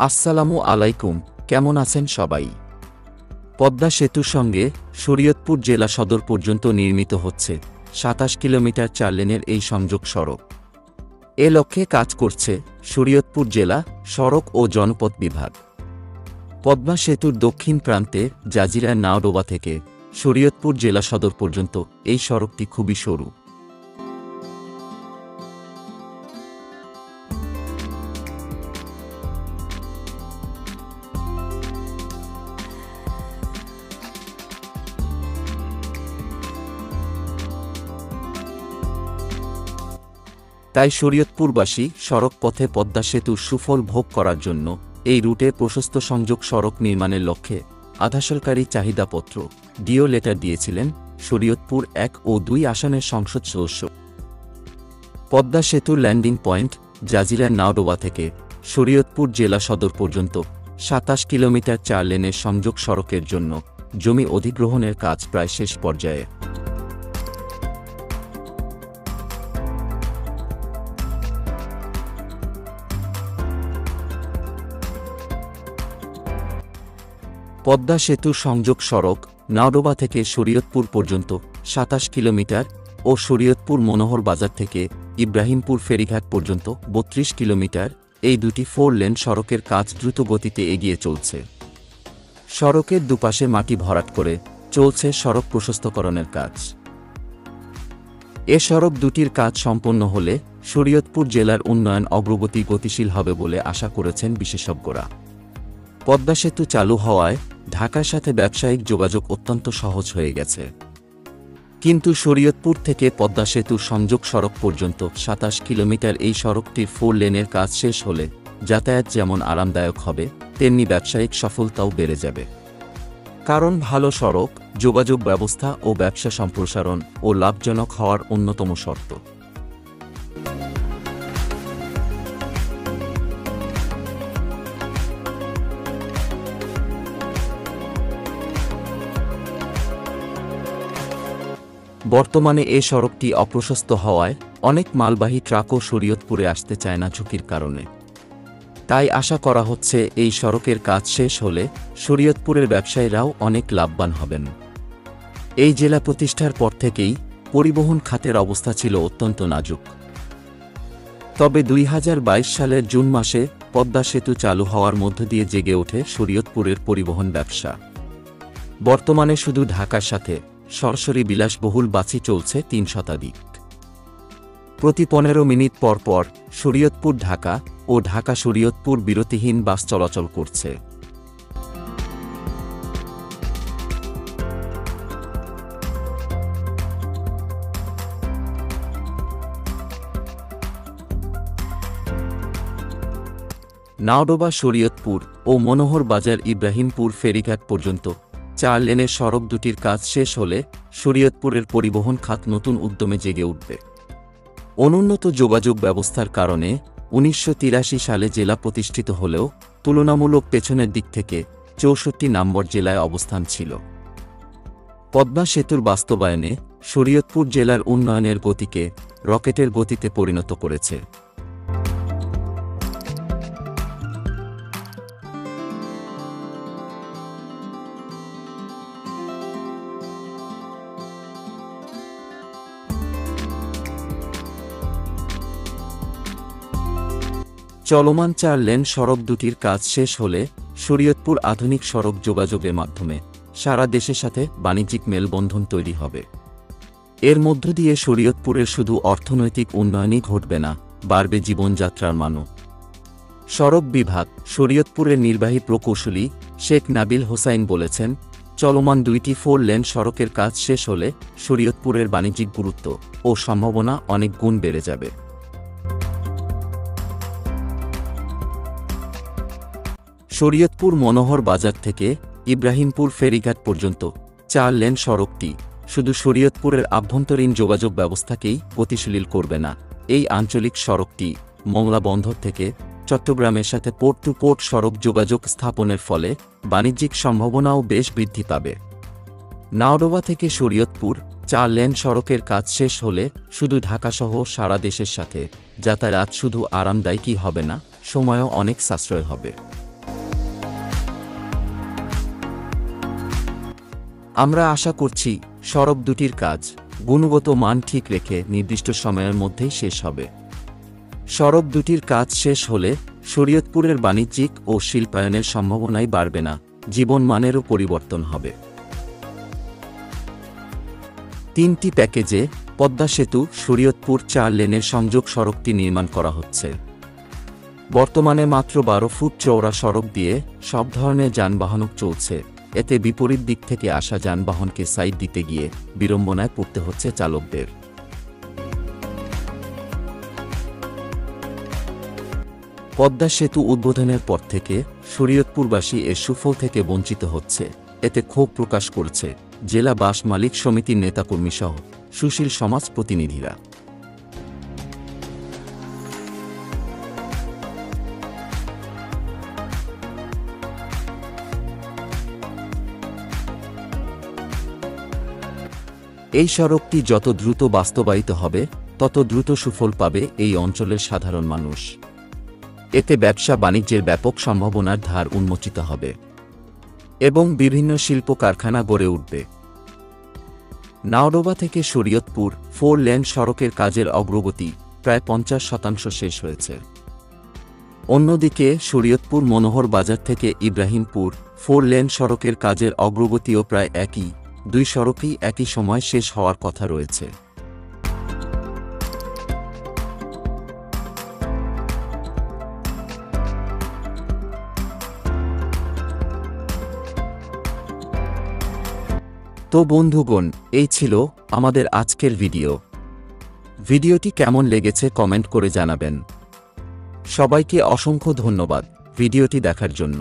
আসসালামু আলাইকুম, কেমন আছেন সবাই? পদ্মা সেতুর সঙ্গে শরীয়তপুর জেলা সদর পর্যন্ত নির্মিত হচ্ছে ২৭ কিলোমিটার ৪ লেনের এই সংযোগ সড়ক। এ লক্ষ্যে কাজ করছে শরীয়তপুর জেলা সড়ক ও জনপথ বিভাগ। পদ্মা সেতুর দক্ষিণ প্রান্তে জাজিরা নাওডোবা থেকে শরীয়তপুর জেলা সদর পর্যন্ত এই সড়কটি খুবই সরু। তাই শরীয়তপুরবাসী সড়ক পথে পদ্মা সেতুর সুফল ভোগ করার জন্য এই রুটে প্রশস্ত সংযোগ সড়ক নির্মাণের লক্ষ্যে আধাসরকারি চাহিদাপত্র ডিও লেটার দিয়েছিলেন শরীয়তপুর ১ ও ২ আসনের সংসদ সদস্য। পদ্মা সেতুর ল্যান্ডিং পয়েন্ট জাজিরা নাওডোবা থেকে শরীয়তপুর জেলা সদর পর্যন্ত ২৭ কিলোমিটার ৪ লেনের সংযোগ সড়কের জন্য জমি অধিগ্রহণের কাজ প্রায় শেষ পর্যায়ে। পদ্মা সেতুর সংযোগ সড়ক নাওডোবা থেকে শরীয়তপুর পর্যন্ত ২৭ কিলোমিটার ও শরীয়তপুর মনোহর বাজার থেকে ইব্রাহিমপুর ফেরিঘাট পর্যন্ত ৩২ কিলোমিটার। এই দুটি 4 লেন সড়কের কাজ দ্রুত গতিতে এগিয়ে চলছে। সড়কের দুপাশে মাটি ভরাট করে চলছে সড়ক প্রশস্তকরণের কাজ। এ সড়ক দুটির কাজ সম্পন্ন হলে শরীয়তপুর জেলার উন্নয়ন অগ্রগতি গতিশীল হবে বলে আশা করেছেন বিশেষজ্ঞরা। পদ্মা সেতু চালু হওয়ায় ঢাকার সাথে ব্যবসায়িক যোগাযোগ অত্যন্ত সহজ হয়ে গেছে। কিন্তু শরীয়তপুর থেকে পদ্মা সেতুর সংযোগ সড়ক পর্যন্ত ২৭ কিলোমিটার এই সড়কটির 4 লেনের কাজ শেষ হলে যাতায়াত যেমন আরামদায়ক হবে, তেমনি ব্যবসায়িক সফলতাও বেড়ে যাবে। কারণ ভালো সড়ক যোগাযোগ ব্যবস্থা ও ব্যবসা সম্প্রসারণ ও লাভজনক হওয়ার অন্যতম শর্ত। বর্তমানে এ সড়কটি অপ্রশস্ত হওয়ায় অনেক মালবাহী ট্রাকও শরীয়তপুরে আসতে চায় না ঝুঁকির কারণে। তাই আশা করা হচ্ছে এই সড়কের কাজ শেষ হলে শরীয়তপুরের ব্যবসায়ীরাও অনেক লাভবান হবেন। এই জেলা প্রতিষ্ঠার পর থেকেই পরিবহন খাতের অবস্থা ছিল অত্যন্ত নাজুক। তবে ২০২২ সালের জুন মাসে পদ্মা সেতু চালু হওয়ার মধ্য দিয়ে জেগে ওঠে শরীয়তপুরের পরিবহন ব্যবসা। বর্তমানে শুধু ঢাকার সাথে সরাসরি বিলাসবহুল বাসই চলছে ৩ শতাধিক। প্রতি ১৫ মিনিট পর পর শরীয়তপুর ঢাকা ও ঢাকা শরীয়তপুর বিরতিহীন বাস চলাচল করছে। নাওডোবা শরীয়তপুর ও মনোহর বাজার ইব্রাহিমপুর ফেরিঘাট পর্যন্ত 4 লেনের সড়ক দুটির কাজ শেষ হলে শরীয়তপুরের পরিবহন খাত নতুন উদ্যমে জেগে উঠবে। অনুন্নত যোগাযোগ ব্যবস্থার কারণে ১৯৮৩ সালে জেলা প্রতিষ্ঠিত হলেও তুলনামূলক পেছনের দিক থেকে ৬৪ নম্বর জেলায় অবস্থান ছিল। পদ্মা সেতুর বাস্তবায়নে শরীয়তপুর জেলার উন্নয়নের গতিকে রকেটের গতিতে পরিণত করেছে। চলমান 4 লেন সড়ক দুটির কাজ শেষ হলে শরীয়তপুর আধুনিক সড়ক যোগাযোগের মাধ্যমে সারা দেশের সাথে বাণিজ্যিক মেলবন্ধন তৈরি হবে। এর মধ্য দিয়ে শরীয়তপুরের শুধু অর্থনৈতিক উন্নয়নই ঘটবে না, বাড়বে জীবনযাত্রার মানও। সড়ক বিভাগ শরীয়তপুরের নির্বাহী প্রকৌশলী শেখ নাবিল হোসাইন বলেছেন, চলমান 2টি 4 লেন সড়কের কাজ শেষ হলে শরীয়তপুরের বাণিজ্যিক গুরুত্ব ও সম্ভাবনা অনেক গুণ বেড়ে যাবে। শরীয়তপুর মনোহর বাজার থেকে ইব্রাহিমপুর ফেরিঘাট পর্যন্ত 4 লেন সড়কটি শুধু শরীয়তপুরের আভ্যন্তরীণ যোগাযোগ ব্যবস্থাকেই গতিশীল করবে না, এই আঞ্চলিক সড়কটি মংলা বন্দর থেকে চট্টগ্রামের সাথে পোর্ট টু পোর্ট সড়ক যোগাযোগ স্থাপনের ফলে বাণিজ্যিক সম্ভাবনাও বেশ বৃদ্ধি পাবে। নাওডোবা থেকে শরীয়তপুর 4 লেন সড়কের কাজ শেষ হলে শুধু ঢাকাসহ সারা দেশের সাথে যাতায়াত শুধু আরামদায়কই হবে না, সময়ও অনেক সাশ্রয় হবে। আমরা আশা করছি সড়ক দুটির কাজ গুণগত মান ঠিক রেখে নির্দিষ্ট সময়ের মধ্যেই শেষ হবে। সড়ক দুটির কাজ শেষ হলে শরীয়তপুরের বাণিজ্যিক ও শিল্পায়নের সম্ভাবনাই বাড়বে না, জীবনমানেরও পরিবর্তন হবে। 3টি প্যাকেজে পদ্মা সেতু শরীয়তপুর 4 লেনের সংযোগ সড়কটি নির্মাণ করা হচ্ছে। বর্তমানে মাত্র 12 ফুট চওড়া সড়ক দিয়ে সব ধরনের যানবাহন চলছে। এতে বিপরীত দিক থেকে আসা যানবাহনকে সাইড দিতে গিয়ে বিড়ম্বনায় পড়তে হচ্ছে চালকদের। পদ্মা সেতু উদ্বোধনের পর থেকে শরীয়তপুরবাসী এর সুফল থেকে বঞ্চিত হচ্ছে। এতে ক্ষোভ প্রকাশ করেছে জেলা বাস মালিক সমিতির নেতাকর্মীসহ সুশীল সমাজ প্রতিনিধিরা। এই সড়কটি যত দ্রুত বাস্তবায়িত হবে তত দ্রুত সুফল পাবে এই অঞ্চলের সাধারণ মানুষ। এতে ব্যবসা বাণিজ্যের ব্যাপক সম্ভাবনার ধার উন্মোচিত হবে এবং বিভিন্ন শিল্প কারখানা গড়ে উঠবে। নাওডোবা থেকে শরীয়তপুর 4 লেন সড়কের কাজের অগ্রগতি প্রায় 50% শেষ হয়েছে। অন্যদিকে শরীয়তপুর মনোহর বাজার থেকে ইব্রাহিমপুর 4 লেন সড়কের কাজের অগ্রগতিও প্রায় একই। 2 সড়কই একই সময় শেষ হওয়ার কথা রয়েছে। তো বন্ধুগণ, এই ছিল আমাদের আজকের ভিডিওটি কেমন লেগেছে কমেন্ট করে জানাবেন। সবাইকে অসংখ্য ধন্যবাদ ভিডিওটি দেখার জন্য।